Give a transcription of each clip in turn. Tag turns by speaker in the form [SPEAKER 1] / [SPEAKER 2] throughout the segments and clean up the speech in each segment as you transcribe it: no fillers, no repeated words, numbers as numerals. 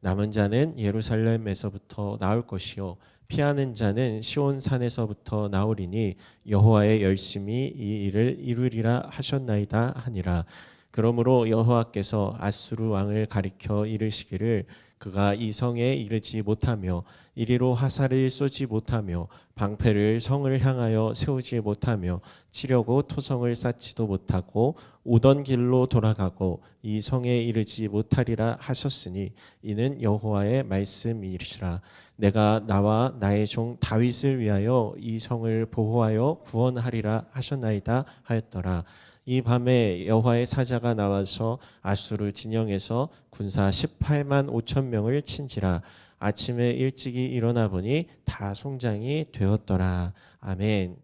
[SPEAKER 1] 남은 자는 예루살렘에서부터 나올 것이요 피하는 자는 시온 산에서부터 나오리니 여호와의 열심히 이 일을 이루리라 하셨나이다 하니라. 그러므로 여호와께서 아수르 왕을 가리켜 이르시기를 그가 이 성에 이르지 못하며 이리로 화살을 쏘지 못하며 방패를 성을 향하여 세우지 못하며 치려고 토성을 쌓지도 못하고 오던 길로 돌아가고 이 성에 이르지 못하리라 하셨으니 이는 여호와의 말씀이시라. 내가 나와 나의 종 다윗을 위하여 이 성을 보호하여 구원하리라 하셨나이다 하였더라. 이 밤에 여호와의 사자가 나와서 아수르 진영에서 군사 18만 5천 명을 친지라. 아침에 일찍이 일어나 보니 다 송장이 되었더라. 아멘.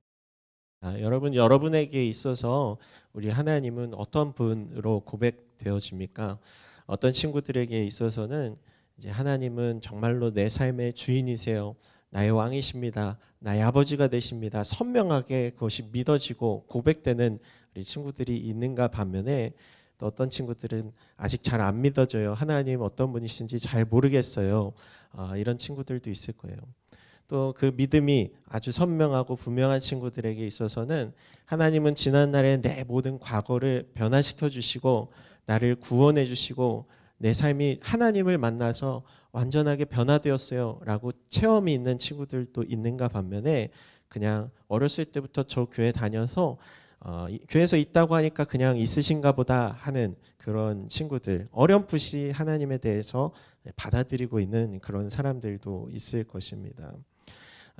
[SPEAKER 1] 여러분, 여러분에게 있어서 우리 하나님은 어떤 분으로 고백되어집니까? 어떤 친구들에게 있어서는 이제 하나님은 정말로 내 삶의 주인이세요. 나의 왕이십니다. 나의 아버지가 되십니다. 선명하게 그것이 믿어지고 고백되는 우리 친구들이 있는가 반면에 또 어떤 친구들은 아직 잘 안 믿어져요. 하나님 어떤 분이신지 잘 모르겠어요. 이런 친구들도 있을 거예요. 또 그 믿음이 아주 선명하고 분명한 친구들에게 있어서는 하나님은 지난날의 내 모든 과거를 변화시켜 주시고 나를 구원해 주시고 내 삶이 하나님을 만나서 완전하게 변화되었어요 라고 체험이 있는 친구들도 있는가 반면에 그냥 어렸을 때부터 저 교회 다녀서 교회에서 있다고 하니까 그냥 있으신가 보다 하는 그런 친구들, 어렴풋이 하나님에 대해서 받아들이고 있는 그런 사람들도 있을 것입니다.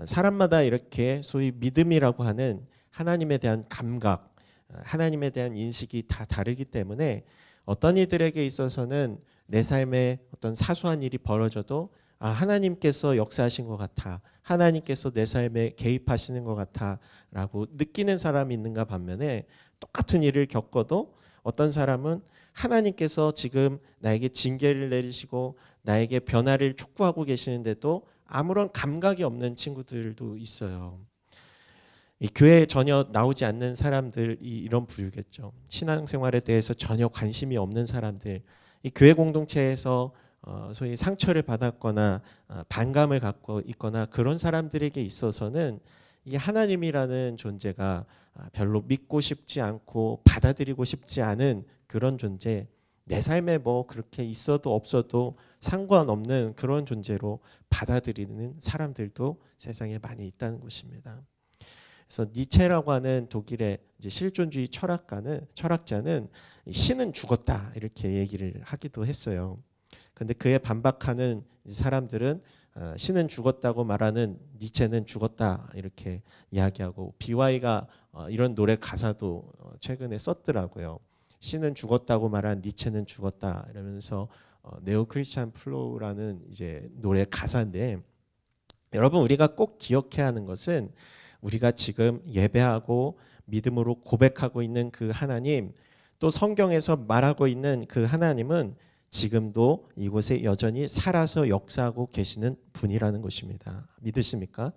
[SPEAKER 1] 사람마다 이렇게 소위 믿음이라고 하는 하나님에 대한 감각, 하나님에 대한 인식이 다 다르기 때문에 어떤 이들에게 있어서는 내 삶에 어떤 사소한 일이 벌어져도 하나님께서 역사하신 것 같아, 하나님께서 내 삶에 개입하시는 것 같아 라고 느끼는 사람이 있는가 반면에 똑같은 일을 겪어도 어떤 사람은 하나님께서 지금 나에게 징계를 내리시고 나에게 변화를 촉구하고 계시는데도 아무런 감각이 없는 친구들도 있어요. 이 교회에 전혀 나오지 않는 사람들이 이런 부류겠죠. 신앙생활에 대해서 전혀 관심이 없는 사람들, 이 교회 공동체에서 소위 상처를 받았거나 반감을 갖고 있거나 그런 사람들에게 있어서는 이 하나님이라는 존재가 별로 믿고 싶지 않고 받아들이고 싶지 않은 그런 존재, 내 삶에 뭐 그렇게 있어도 없어도 상관없는 그런 존재로 받아들이는 사람들도 세상에 많이 있다는 것입니다. 그래서 니체라고 하는 독일의 이제 실존주의 철학자는 신은 죽었다 이렇게 얘기를 하기도 했어요. 그런데 그에 반박하는 사람들은 신은 죽었다고 말하는 니체는 죽었다 이렇게 이야기하고 BY가 이런 노래 가사도 최근에 썼더라고요. 신은 죽었다고 말한 니체는 죽었다 이러면서 네오 크리스찬 플로우라는 이제 노래 가사인데, 여러분 우리가 꼭 기억해야 하는 것은 우리가 지금 예배하고 믿음으로 고백하고 있는 그 하나님, 또 성경에서 말하고 있는 그 하나님은 지금도 이곳에 여전히 살아서 역사하고 계시는 분이라는 것입니다. 믿으십니까?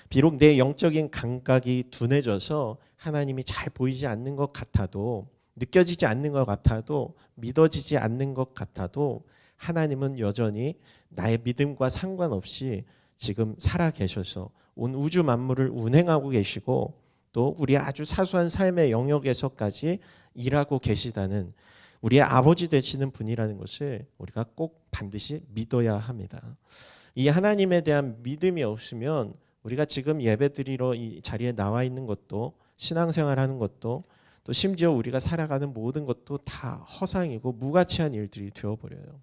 [SPEAKER 1] 비록 내 영적인 감각이 둔해져서 하나님이 잘 보이지 않는 것 같아도, 느껴지지 않는 것 같아도, 믿어지지 않는 것 같아도 하나님은 여전히 나의 믿음과 상관없이 지금 살아 계셔서 온 우주 만물을 운행하고 계시고 또 우리 아주 사소한 삶의 영역에서까지 일하고 계시다는 우리의 아버지 되시는 분이라는 것을 우리가 꼭 반드시 믿어야 합니다. 이 하나님에 대한 믿음이 없으면 우리가 지금 예배드리러 이 자리에 나와 있는 것도, 신앙생활하는 것도, 또 심지어 우리가 살아가는 모든 것도 다 허상이고 무가치한 일들이 되어버려요.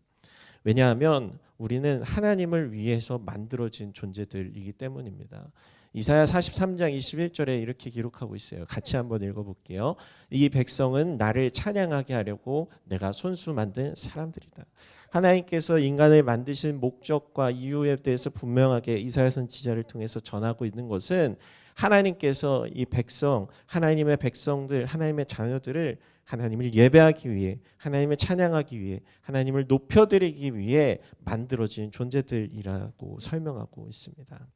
[SPEAKER 1] 왜냐하면 우리는 하나님을 위해서 만들어진 존재들이기 때문입니다. 이사야 43장 21절에 이렇게 기록하고 있어요. 같이 한번 읽어볼게요. 이 백성은 나를 찬양하게 하려고 내가 손수 만든 사람들이다. 하나님께서 인간을 만드신 목적과 이유에 대해서 분명하게 이사야 선지자를 통해서 전하고 있는 것은 하나님께서 이 백성, 하나님의 백성들, 하나님의 자녀들을 하나님을 예배하기 위해, 하나님을 찬양하기 위해, 하나님을 높여드리기 위해 만들어진 존재들이라고 설명하고 있습니다.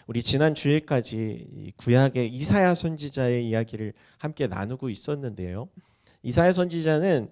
[SPEAKER 1] 우리 지난 주일까지 구약의 이사야 선지자의 이야기를 함께 나누고 있었는데요. 이사야 선지자는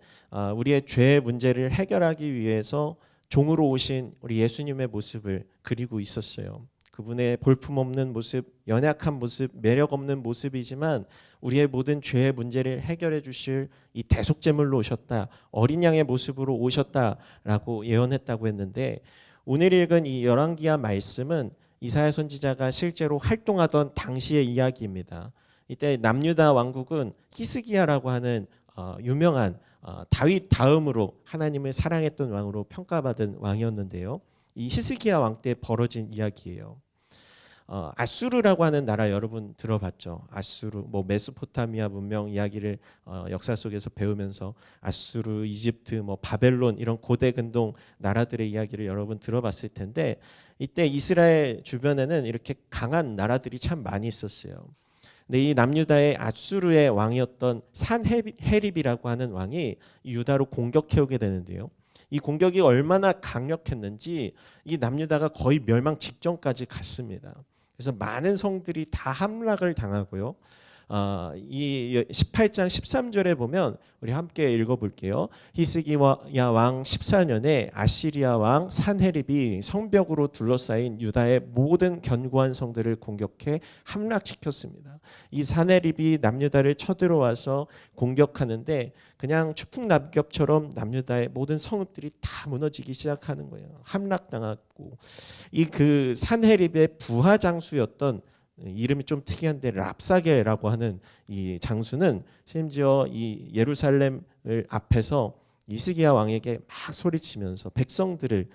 [SPEAKER 1] 우리의 죄의 문제를 해결하기 위해서 종으로 오신 우리 예수님의 모습을 그리고 있었어요. 그분의 볼품없는 모습, 연약한 모습, 매력 없는 모습이지만 우리의 모든 죄의 문제를 해결해 주실 이 대속제물로 오셨다. 어린 양의 모습으로 오셨다라고 예언했다고 했는데, 오늘 읽은 이 열왕기하 말씀은 이사야 선지자가 실제로 활동하던 당시의 이야기입니다. 이때 남유다 왕국은 히스기야라고 하는 유명한 다윗 다음으로 하나님을 사랑했던 왕으로 평가받은 왕이었는데요. 이 히스기야 왕 때 벌어진 이야기예요. 아수르라고 하는 나라 여러분 들어봤죠? 아수르, 뭐 메소포타미아 문명 이야기를 역사 속에서 배우면서 아수르, 이집트, 뭐 바벨론 이런 고대 근동 나라들의 이야기를 여러분 들어봤을 텐데, 이때 이스라엘 주변에는 이렇게 강한 나라들이 참 많이 있었어요. 근데 이 남유다의 아수르의 왕이었던 산헤립이라고 하는 왕이 유다로 공격해오게 되는데요. 이 공격이 얼마나 강력했는지 이 남유다가 거의 멸망 직전까지 갔습니다. 그래서 많은 성들이 다 함락을 당하고요. 이 18장 13절에 보면 우리 함께 읽어볼게요. 히스기야 왕 14년에 아시리아 왕 산헤립이 성벽으로 둘러싸인 유다의 모든 견고한 성들을 공격해 함락시켰습니다. 이 산헤립이 남유다를 쳐들어와서 공격하는데 그냥 추풍낙엽처럼 남유다의 모든 성읍들이 다 무너지기 시작하는 거예요. 함락당하고, 이 그 산헤립의 부하 장수였던, 이름이 좀 특이한데 랍사게라고 하는 이 장수는 심지어 이 예루살렘을 앞에서 히스기야 왕에게 막 소리치면서 백성들을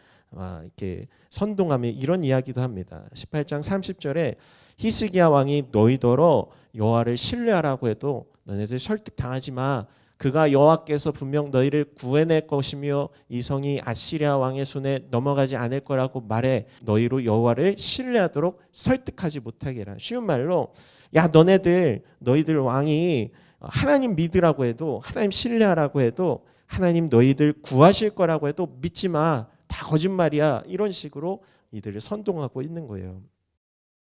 [SPEAKER 1] 이렇게 선동하며 이런 이야기도 합니다. 18장 30절에 히스기야 왕이 너희더러 여호와를 신뢰하라고 해도 너네들 설득당하지 마. 그가 여호와께서 분명 너희를 구해낼 것이며 이 성이 아시리아 왕의 손에 넘어가지 않을 거라고 말해 너희로 여호와를 신뢰하도록 설득하지 못하게 해라. 쉬운 말로, 야 너희들 왕이 하나님 믿으라고 해도, 하나님 신뢰하라고 해도, 하나님 너희들 구하실 거라고 해도 믿지 마. 다 거짓말이야. 이런 식으로 이들을 선동하고 있는 거예요.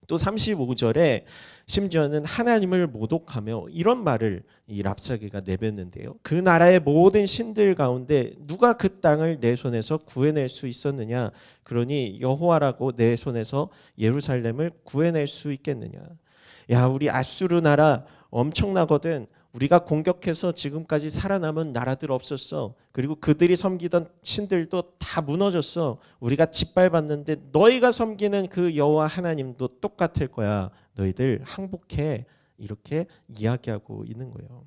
[SPEAKER 1] 또 35절에 심지어는 하나님을 모독하며 이런 말을 이 랍사게가 내뱉는데요. 그 나라의 모든 신들 가운데 누가 그 땅을 내 손에서 구해낼 수 있었느냐? 그러니 여호와라고 내 손에서 예루살렘을 구해낼 수 있겠느냐? 야, 우리 아수르 나라 엄청나거든. 우리가 공격해서 지금까지 살아남은 나라들 없었어. 그리고 그들이 섬기던 신들도 다 무너졌어. 우리가 짓밟았는데 너희가 섬기는 그 여호와 하나님도 똑같을 거야. 너희들 항복해. 이렇게 이야기하고 있는 거예요.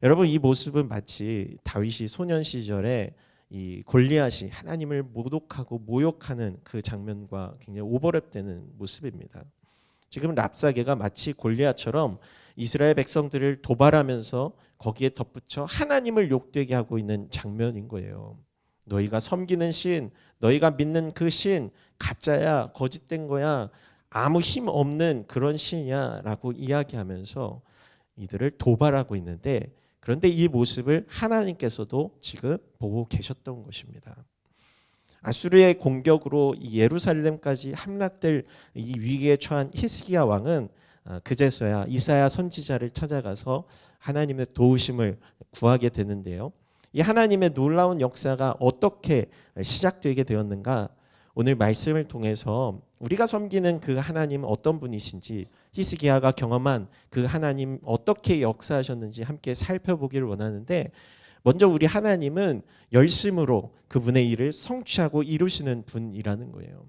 [SPEAKER 1] 여러분, 이 모습은 마치 다윗이 소년 시절에 이 골리앗이 하나님을 모독하고 모욕하는 그 장면과 굉장히 오버랩되는 모습입니다. 지금 랍사게가 마치 골리앗처럼 이스라엘 백성들을 도발하면서 거기에 덧붙여 하나님을 욕되게 하고 있는 장면인 거예요. 너희가 섬기는 신, 너희가 믿는 그 신 가짜야, 거짓된 거야, 아무 힘 없는 그런 신이야 라고 이야기하면서 이들을 도발하고 있는데, 그런데 이 모습을 하나님께서도 지금 보고 계셨던 것입니다. 아수르의 공격으로 예루살렘까지 함락될 이 위기에 처한 히스기야 왕은 그제서야 이사야 선지자를 찾아가서 하나님의 도우심을 구하게 되는데요. 이 하나님의 놀라운 역사가 어떻게 시작되게 되었는가? 오늘 말씀을 통해서 우리가 섬기는 그 하나님은 어떤 분이신지, 히스기야가 경험한 그 하나님 어떻게 역사하셨는지 함께 살펴보기를 원하는데, 먼저 우리 하나님은 열심으로 그분의 일을 성취하고 이루시는 분이라는 거예요.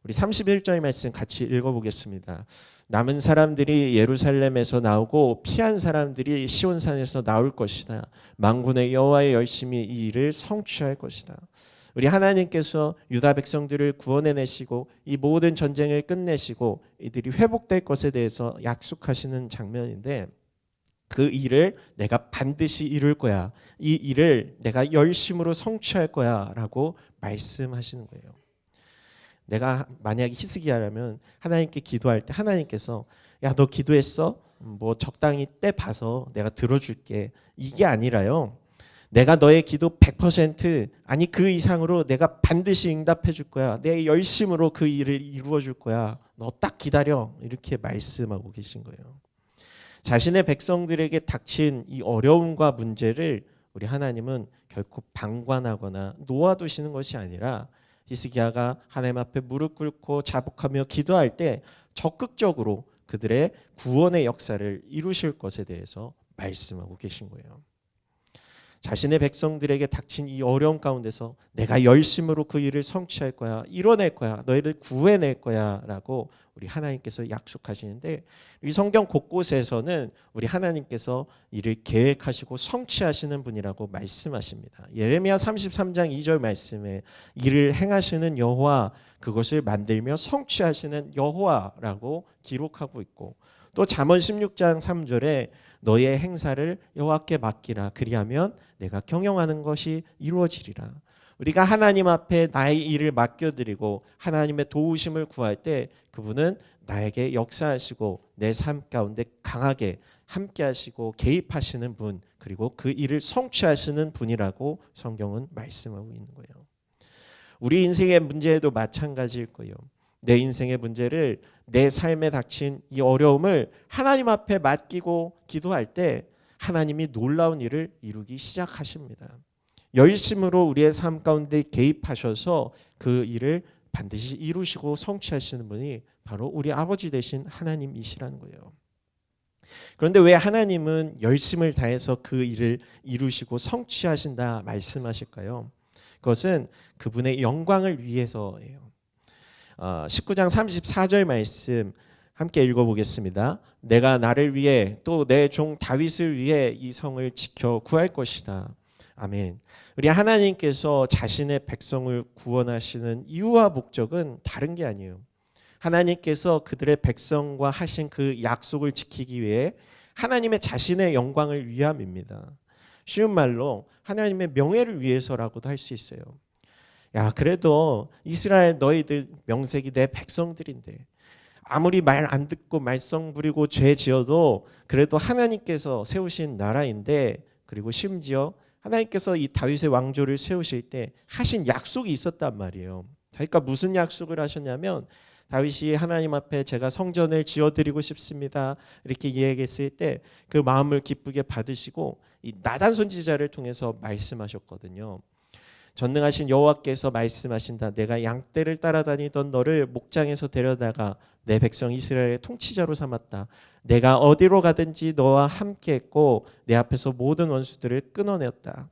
[SPEAKER 1] 우리 31절의 말씀 같이 읽어보겠습니다. 남은 사람들이 예루살렘에서 나오고 피한 사람들이 시온산에서 나올 것이다. 만군의 여호와의 열심히 이 일을 성취할 것이다. 우리 하나님께서 유다 백성들을 구원해내시고 이 모든 전쟁을 끝내시고 이들이 회복될 것에 대해서 약속하시는 장면인데, 그 일을 내가 반드시 이룰 거야. 이 일을 내가 열심으로 성취할 거야 라고 말씀하시는 거예요. 내가 만약에 히스기야라면 하나님께 기도할 때 하나님께서 야, 너 기도했어? 뭐 적당히 때 봐서 내가 들어줄게. 이게 아니라요. 내가 너의 기도 100% 아니 그 이상으로 내가 반드시 응답해 줄 거야. 내 열심으로 그 일을 이루어 줄 거야. 너 딱 기다려. 이렇게 말씀하고 계신 거예요. 자신의 백성들에게 닥친 이 어려움과 문제를 우리 하나님은 결코 방관하거나 놓아두시는 것이 아니라 히스기야가 하나님 앞에 무릎 꿇고 자복하며 기도할 때 적극적으로 그들의 구원의 역사를 이루실 것에 대해서 말씀하고 계신 거예요. 자신의 백성들에게 닥친 이 어려움 가운데서 내가 열심으로 그 일을 성취할 거야, 이뤄낼 거야, 너희를 구해낼 거야 라고 우리 하나님께서 약속하시는데, 이 성경 곳곳에서는 우리 하나님께서 이를 계획하시고 성취하시는 분이라고 말씀하십니다. 예레미야 33장 2절 말씀에 이를 행하시는 여호와, 그것을 만들며 성취하시는 여호와라고 기록하고 있고, 또 잠언 16장 3절에 너의 행사를 여호와께 맡기라, 그리하면 내가 경영하는 것이 이루어지리라. 우리가 하나님 앞에 나의 일을 맡겨드리고 하나님의 도우심을 구할 때 그분은 나에게 역사하시고 내 삶 가운데 강하게 함께 하시고 개입하시는 분, 그리고 그 일을 성취하시는 분이라고 성경은 말씀하고 있는 거예요. 우리 인생의 문제에도 마찬가지일 거예요. 내 인생의 문제를, 내 삶에 닥친 이 어려움을 하나님 앞에 맡기고 기도할 때 하나님이 놀라운 일을 이루기 시작하십니다. 열심으로 우리의 삶 가운데 개입하셔서 그 일을 반드시 이루시고 성취하시는 분이 바로 우리 아버지 되신 하나님이시라는 거예요. 그런데 왜 하나님은 열심을 다해서 그 일을 이루시고 성취하신다 말씀하실까요? 그것은 그분의 영광을 위해서예요. 19장 34절 말씀 함께 읽어보겠습니다. 내가 나를 위해 또 내 종 다윗을 위해 이 성을 지켜 구할 것이다. 아멘. 우리 하나님께서 자신의 백성을 구원하시는 이유와 목적은 다른 게 아니에요. 하나님께서 그들의 백성과 하신 그 약속을 지키기 위해 하나님의 자신의 영광을 위함입니다. 쉬운 말로 하나님의 명예를 위해서라고도 할 수 있어요. 야, 그래도 이스라엘 너희들 명색이 내 백성들인데 아무리 말 안 듣고 말썽 부리고 죄 지어도 그래도 하나님께서 세우신 나라인데, 그리고 심지어 하나님께서 이 다윗의 왕조를 세우실 때 하신 약속이 있었단 말이에요. 그러니까 무슨 약속을 하셨냐면, 다윗이 하나님 앞에 제가 성전을 지어드리고 싶습니다 이렇게 이야기했을 때 그 마음을 기쁘게 받으시고 이 나단 선지자를 통해서 말씀하셨거든요. 전능하신 여호와께서 말씀하신다. 내가 양떼를 따라다니던 너를 목장에서 데려다가 내 백성 이스라엘의 통치자로 삼았다. 내가 어디로 가든지 너와 함께했고 내 앞에서 모든 원수들을 끊어내었다.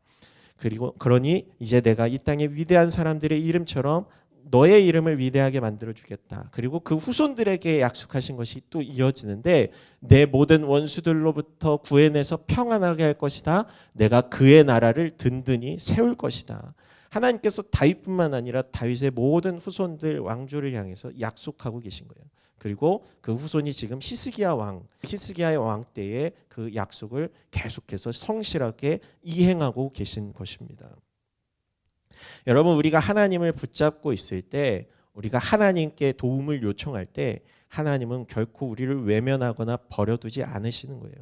[SPEAKER 1] 그리고 그러니 이제 내가 이 땅의 위대한 사람들의 이름처럼 너의 이름을 위대하게 만들어주겠다. 그리고 그 후손들에게 약속하신 것이 또 이어지는데, 내 모든 원수들로부터 구해내서 평안하게 할 것이다. 내가 그의 나라를 든든히 세울 것이다. 하나님께서 다윗뿐만 아니라 다윗의 모든 후손들 왕조를 향해서 약속하고 계신 거예요. 그리고 그 후손이 지금 히스기야의 왕 때에 그 약속을 계속해서 성실하게 이행하고 계신 것입니다. 여러분, 우리가 하나님을 붙잡고 있을 때, 우리가 하나님께 도움을 요청할 때 하나님은 결코 우리를 외면하거나 버려두지 않으시는 거예요.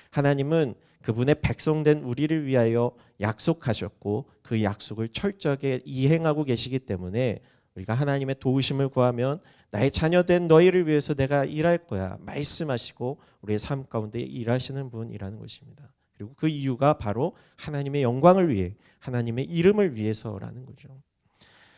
[SPEAKER 1] 하나님은 그분의 백성된 우리를 위하여 약속하셨고 그 약속을 철저하게 이행하고 계시기 때문에 우리가 하나님의 도우심을 구하면 나의 자녀된 너희를 위해서 내가 일할 거야 말씀하시고 우리의 삶 가운데 일하시는 분이라는 것입니다. 그리고 그 이유가 바로 하나님의 영광을 위해, 하나님의 이름을 위해서라는 거죠.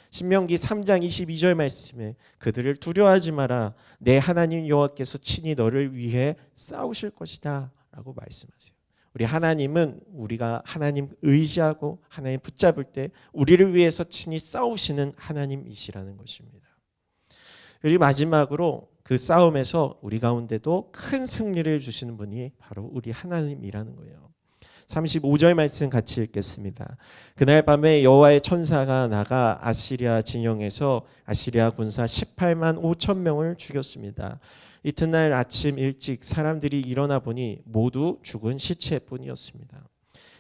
[SPEAKER 1] 신명기 3장 22절 말씀에 그들을 두려워하지 마라. 내 하나님 여호와께서 친히 너를 위해 싸우실 것이다 라고 말씀하세요. 우리 하나님은 우리가 하나님 의지하고 하나님 붙잡을 때 우리를 위해서 친히 싸우시는 하나님이시라는 것입니다. 그리고 마지막으로 그 싸움에서 우리 가운데도 큰 승리를 주시는 분이 바로 우리 하나님이라는 거예요. 35절 말씀 같이 읽겠습니다. 그날 밤에 여호와의 천사가 나가 아시리아 진영에서 아시리아 군사 18만 5천 명을 죽였습니다. 이튿날 아침 일찍 사람들이 일어나 보니 모두 죽은 시체뿐이었습니다.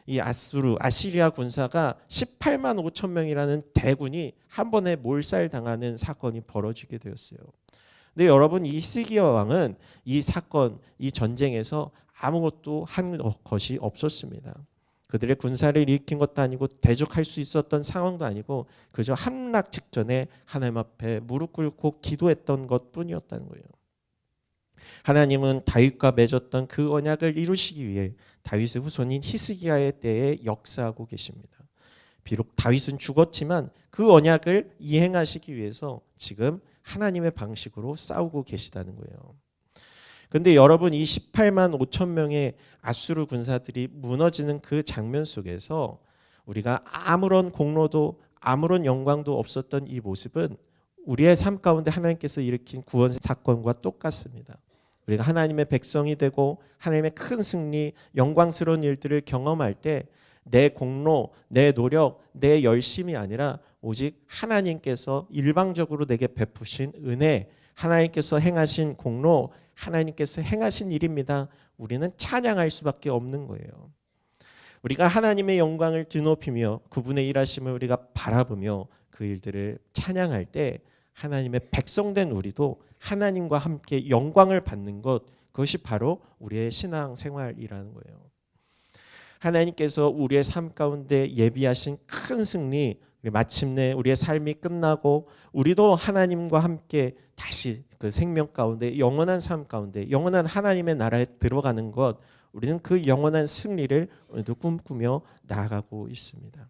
[SPEAKER 1] 이 아시리아 군사가 18만 5천 명이라는 대군이 한 번에 몰살당하는 사건이 벌어지게 되었어요. 근데 여러분, 이 히스기야 왕은 이 사건, 이 전쟁에서 아무것도 한 것이 없었습니다. 그들의 군사를 일으킨 것도 아니고 대적할 수 있었던 상황도 아니고 그저 함락 직전에 하나님 앞에 무릎 꿇고 기도했던 것뿐이었다는 거예요. 하나님은 다윗과 맺었던 그 언약을 이루시기 위해 다윗의 후손인 히스기야의 때에 역사하고 계십니다. 비록 다윗은 죽었지만 그 언약을 이행하시기 위해서 지금 하나님의 방식으로 싸우고 계시다는 거예요. 그런데 여러분, 이 18만 5천 명의 아수르 군사들이 무너지는 그 장면 속에서 우리가 아무런 공로도 아무런 영광도 없었던 이 모습은 우리의 삶 가운데 하나님께서 일으킨 구원 사건과 똑같습니다. 우리가 하나님의 백성이 되고 하나님의 큰 승리, 영광스러운 일들을 경험할 때 내 공로, 내 노력, 내 열심이 아니라 오직 하나님께서 일방적으로 내게 베푸신 은혜, 하나님께서 행하신 공로, 하나님께서 행하신 일입니다. 우리는 찬양할 수밖에 없는 거예요. 우리가 하나님의 영광을 드높이며 그분의 일하심을 우리가 바라보며 그 일들을 찬양할 때 하나님의 백성된 우리도 하나님과 함께 영광을 받는 것, 그것이 바로 우리의 신앙 생활이라는 거예요. 하나님께서 우리의 삶 가운데 예비하신 큰 승리, 마침내 우리의 삶이 끝나고 우리도 하나님과 함께 다시 그 생명 가운데 영원한 삶 가운데 영원한 하나님의 나라에 들어가는 것, 우리는 그 영원한 승리를 오늘도 꿈꾸며 나아가고 있습니다.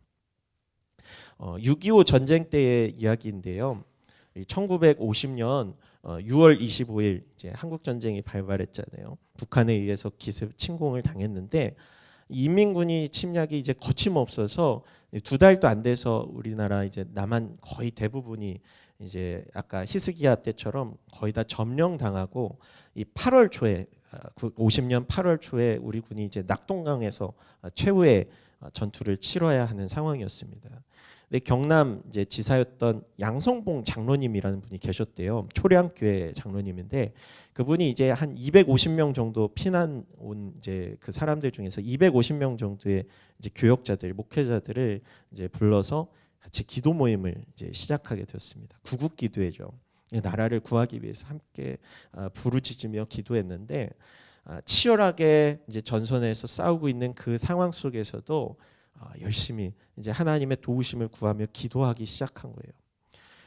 [SPEAKER 1] 6.25 전쟁 때의 이야기인데요. 1950년 6월 25일 이제 한국 전쟁이 발발했잖아요. 북한에 의해서 기습 침공을 당했는데 인민군이 침략이 이제 거침없어서 2달도 안 돼서 우리나라 이제 남한 거의 대부분이 이제 아까 히스기야 때처럼 거의 다 점령당하고 이 8월 초에 50년 8월 초에 우리 군이 이제 낙동강에서 최후의 전투를 치러야 하는 상황이었습니다. 근데 경남 이제 지사였던 양성봉 장로님이라는 분이 계셨대요. 초량교회 장로님인데 그분이 이제 한 250명 정도 피난 온 이제 그 사람들 중에서 250명 정도의 이제 교역자들, 목회자들을 이제 불러서 같이 기도 모임을 이제 시작하게 되었습니다. 구국 기도회죠. 나라를 구하기 위해서 함께 부르짖으며 기도했는데 치열하게 이제 전선에서 싸우고 있는 그 상황 속에서도 열심히 이제 하나님의 도우심을 구하며 기도하기 시작한 거예요.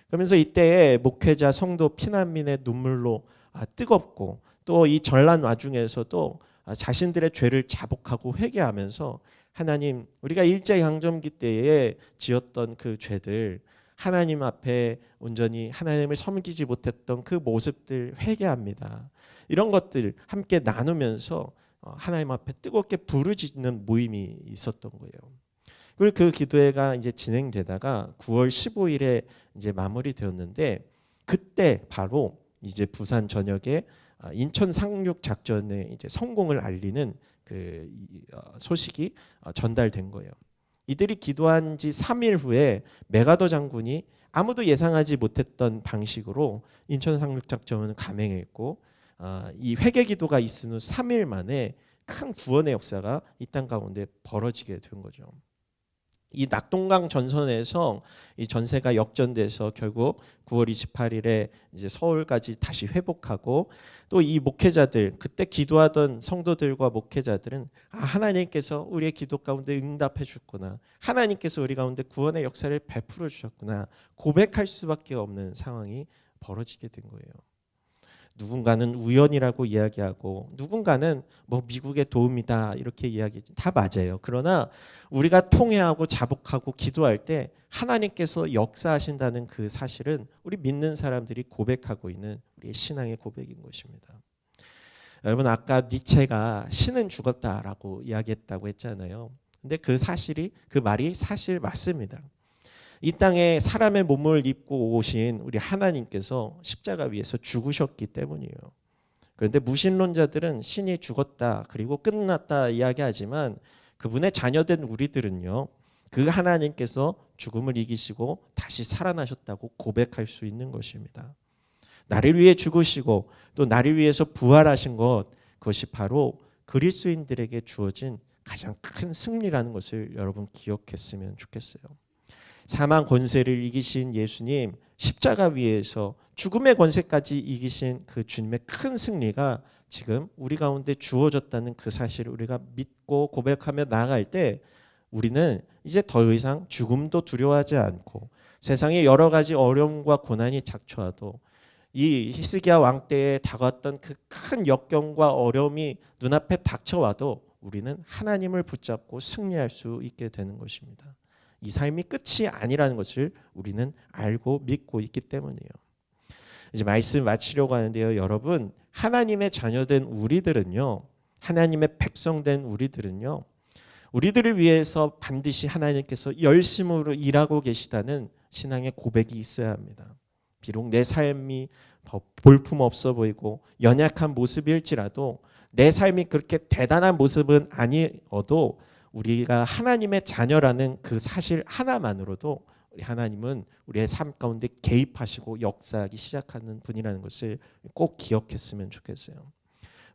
[SPEAKER 1] 그러면서 이때에 목회자, 성도, 피난민의 눈물로 뜨겁고 또 이 전란 와중에서도 자신들의 죄를 자복하고 회개하면서 하나님, 우리가 일제강점기 때에 지었던 그 죄들, 하나님 앞에 온전히 하나님을 섬기지 못했던 그 모습들 회개합니다. 이런 것들 함께 나누면서 하나님 앞에 뜨겁게 부르짖는 모임이 있었던 거예요. 그리고 그 기도회가 이제 진행되다가 9월 15일에 이제 마무리되었는데 그때 바로 이제 부산 전역에 인천 상륙 작전의 이제 성공을 알리는 그 소식이 전달된 거예요. 이들이 기도한 지 3일 후에 메가더 장군이 아무도 예상하지 못했던 방식으로 인천 상륙 작전을 감행했고 이 회개 기도가 있은 후 3일 만에 큰 구원의 역사가 이 땅 가운데 벌어지게 된 거죠. 이 낙동강 전선에서 이 전세가 역전돼서 결국 9월 28일에 이제 서울까지 다시 회복하고 또 이 목회자들, 그때 기도하던 성도들과 목회자들은 하나님께서 우리의 기도 가운데 응답해 주셨구나, 하나님께서 우리 가운데 구원의 역사를 베풀어 주셨구나 고백할 수밖에 없는 상황이 벌어지게 된 거예요. 누군가는 우연이라고 이야기하고 누군가는 뭐 미국의 도움이다 이렇게 이야기하지, 다 맞아요. 그러나 우리가 통회하고 자복하고 기도할 때 하나님께서 역사하신다는 그 사실은 우리 믿는 사람들이 고백하고 있는 우리의 신앙의 고백인 것입니다. 여러분, 아까 니체가 신은 죽었다라고 이야기했다고 했잖아요. 근데 그 말이 사실 맞습니다. 이 땅에 사람의 몸을 입고 오신 우리 하나님께서 십자가 위에서 죽으셨기 때문이에요. 그런데 무신론자들은 신이 죽었다 그리고 끝났다 이야기하지만 그분의 자녀된 우리들은요, 그 하나님께서 죽음을 이기시고 다시 살아나셨다고 고백할 수 있는 것입니다. 나를 위해 죽으시고 또 나를 위해서 부활하신 것, 그것이 바로 그리스도인들에게 주어진 가장 큰 승리라는 것을 여러분 기억했으면 좋겠어요. 사망 권세를 이기신 예수님, 십자가 위에서 죽음의 권세까지 이기신 그 주님의 큰 승리가 지금 우리 가운데 주어졌다는 그 사실을 우리가 믿고 고백하며 나아갈 때 우리는 이제 더 이상 죽음도 두려워하지 않고 세상에 여러 가지 어려움과 고난이 닥쳐와도 이 히스기야 왕 때에 다가왔던 그 큰 역경과 어려움이 눈앞에 닥쳐와도 우리는 하나님을 붙잡고 승리할 수 있게 되는 것입니다. 이 삶이 끝이 아니라는 것을 우리는 알고 믿고 있기 때문이에요. 이제 말씀 마치려고 하는데요. 여러분, 하나님의 자녀된 우리들은요. 하나님의 백성된 우리들은요. 우리들을 위해서 반드시 하나님께서 열심으로 일하고 계시다는 신앙의 고백이 있어야 합니다. 비록 내 삶이 볼품없어 보이고 연약한 모습일지라도 내 삶이 그렇게 대단한 모습은 아니어도 우리가 하나님의 자녀라는 그 사실 하나만으로도 우리 하나님은 우리의 삶 가운데 개입하시고 역사하기 시작하는 분이라는 것을 꼭 기억했으면 좋겠어요.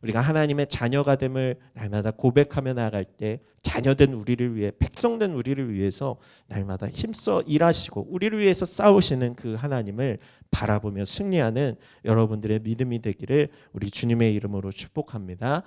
[SPEAKER 1] 우리가 하나님의 자녀가 됨을 날마다 고백하며 나아갈 때 자녀된 우리를 위해, 백성된 우리를 위해서 날마다 힘써 일하시고 우리를 위해서 싸우시는 그 하나님을 바라보며 승리하는 여러분들의 믿음이 되기를 우리 주님의 이름으로 축복합니다.